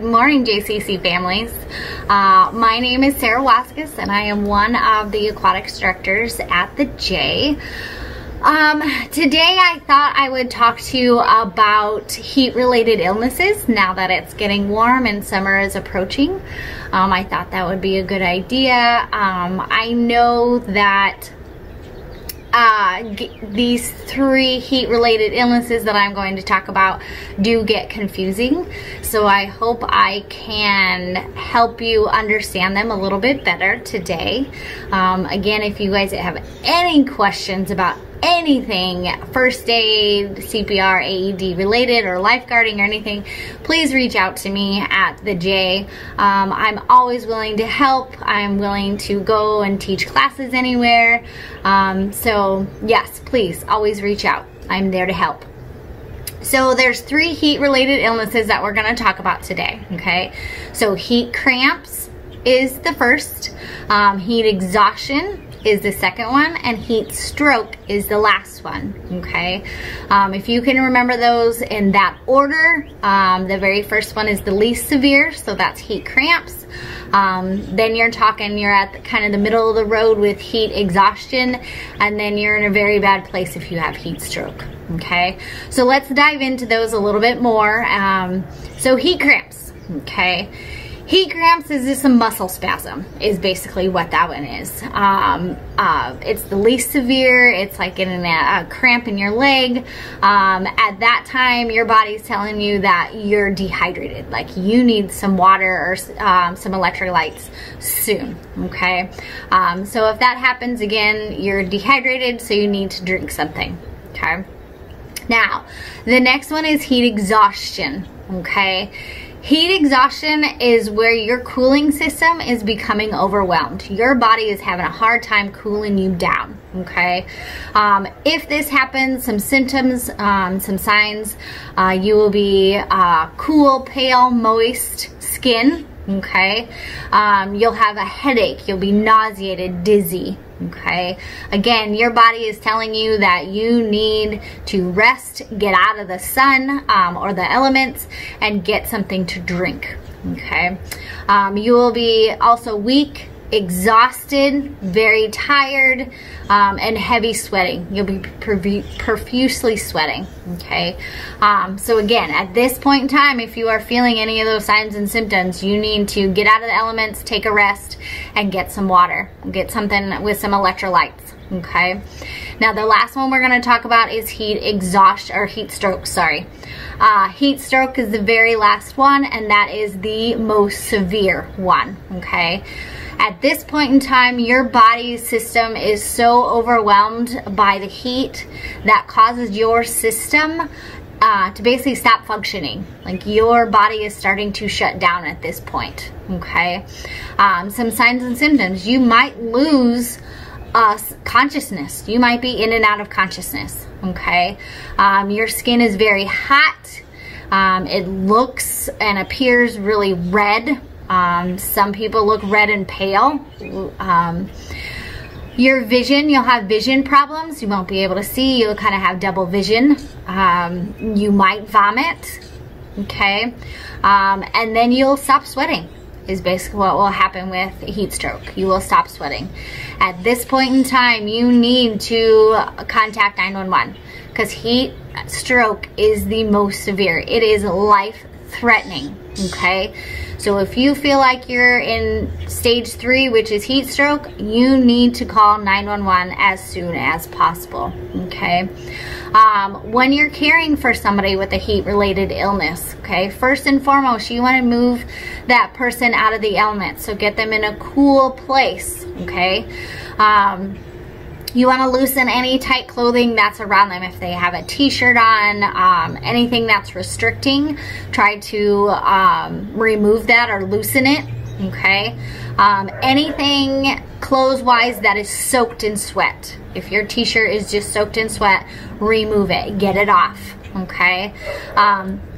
Good morning, JCC families. My name is Sarah Waskus, and I am one of the aquatics directors at the J. Today I thought I would talk to you about heat-related illnesses now that it's getting warm and summer is approaching. I thought that would be a good idea. I know that these three heat-related illnesses that I'm going to talk about do get confusing, so I hope I can help you understand them a little bit better today. Again, if you guys have any questions about anything first aid, CPR, AED related, or lifeguarding or anything, please reach out to me at the J. I'm always willing to help. I'm willing to go and teach classes anywhere. So yes, please always reach out. I'm there to help. So there's three heat related illnesses that we're going to talk about today. Okay, so heat cramps is the first, heat exhaustion is the second one, and heat stroke is the last one. Okay, if you can remember those in that order, the very first one is the least severe, so that's heat cramps. Then you're at kind of the middle of the road with heat exhaustion, and then you're in a very bad place if you have heat stroke. Okay, so let's dive into those a little bit more. So heat cramps. Okay, heat cramps is just a muscle spasm is basically what that one is. It's the least severe. It's like getting a cramp in your leg. At that time, your body's telling you that you're dehydrated, like you need some water or some electrolytes soon. Okay, so if that happens again, you're dehydrated, so you need to drink something. Okay, now the next one is heat exhaustion. Okay, heat exhaustion is where your cooling system is becoming overwhelmed. Your body is having a hard time cooling you down. Okay, if this happens, some symptoms, some signs, you will be cool, pale, moist skin. Okay, you'll have a headache, you'll be nauseated, dizzy. Okay, again, your body is telling you that you need to rest, get out of the sun or the elements, and get something to drink. Okay, you will be also weak, exhausted, very tired, and heavy sweating. You'll be profusely sweating. Okay, so again, at this point in time, if you are feeling any of those signs and symptoms, you need to get out of the elements, take a rest, and get some water. Get something with some electrolytes. Okay, now the last one we're going to talk about is heat exhaustion, or heat stroke, sorry. Heat stroke is the very last one, and that is the most severe one. Okay, at this point in time, your body's system is so overwhelmed by the heat that causes your system to basically stop functioning. Like your body is starting to shut down at this point. Okay, some signs and symptoms: you might lose consciousness. You might be in and out of consciousness. Okay, your skin is very hot. It looks and appears really red. Some people look red and pale. Your vision, you'll have vision problems. You won't be able to see. You'll kind of have double vision. You might vomit. Okay, and then you'll stop sweating is basically what will happen with heat stroke. You will stop sweating. At this point in time, you need to contact 911 because heat stroke is the most severe. It is life-threatening. Okay, so if you feel like you're in stage 3, which is heat stroke, you need to call 911 as soon as possible. Okay, when you're caring for somebody with a heat-related illness, okay, first and foremost, you want to move that person out of the element, so get them in a cool place. Okay, you want to loosen any tight clothing that's around them. If they have a t-shirt on, anything that's restricting, try to remove that or loosen it. Okay, anything clothes-wise that is soaked in sweat. If your t-shirt is just soaked in sweat, remove it, get it off. Okay,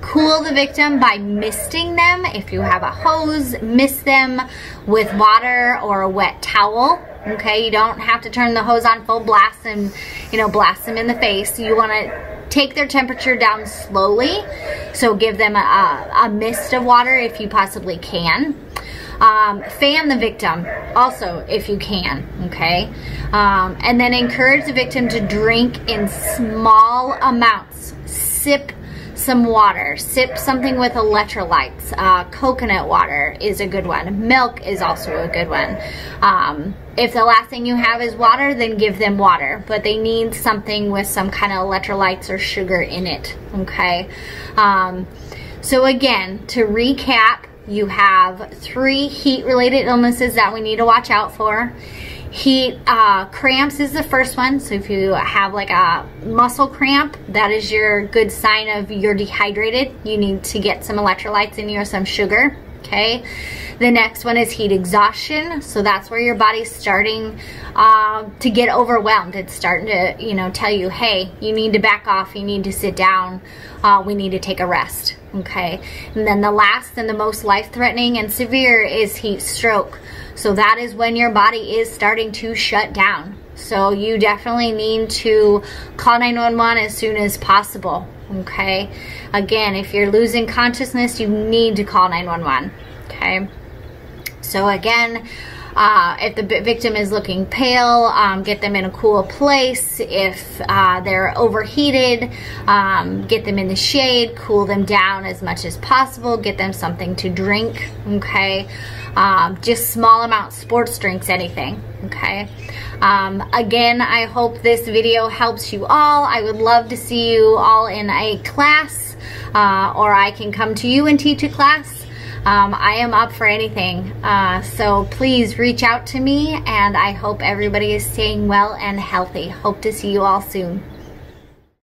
cool the victim by misting them. If you have a hose, mist them with water or a wet towel. Okay, you don't have to turn the hose on full blast and blast them in the face. You want to take their temperature down slowly. So give them a mist of water if you possibly can. Fan the victim also if you can, okay? And then encourage the victim to drink in small amounts. Sip some water. Sip something with electrolytes. Coconut water is a good one. Milk is also a good one. If the last thing you have is water, then give them water. But they need something with some kind of electrolytes or sugar in it, okay? So again, to recap, you have 3 heat-related illnesses that we need to watch out for. Heat cramps is the first one. So if you have like a muscle cramp, that is your good sign of you're dehydrated. You need to get some electrolytes in you or some sugar, okay? The next one is heat exhaustion. So that's where your body's starting to get overwhelmed. It's starting to, you know, tell you, hey, you need to back off, you need to sit down, we need to take a rest, okay? And then the last and the most life-threatening and severe is heat stroke. So that is when your body is starting to shut down. So you definitely need to call 911 as soon as possible, okay? Again, if you're losing consciousness, you need to call 911, okay? So again, if the victim is looking pale, get them in a cool place. If they're overheated, get them in the shade, cool them down as much as possible, get them something to drink, okay? Just small amounts, sports drinks, anything, okay? Again, I hope this video helps you all. I would love to see you all in a class, or I can come to you and teach a class. I am up for anything, so please reach out to me, and I hope everybody is staying well and healthy. Hope to see you all soon.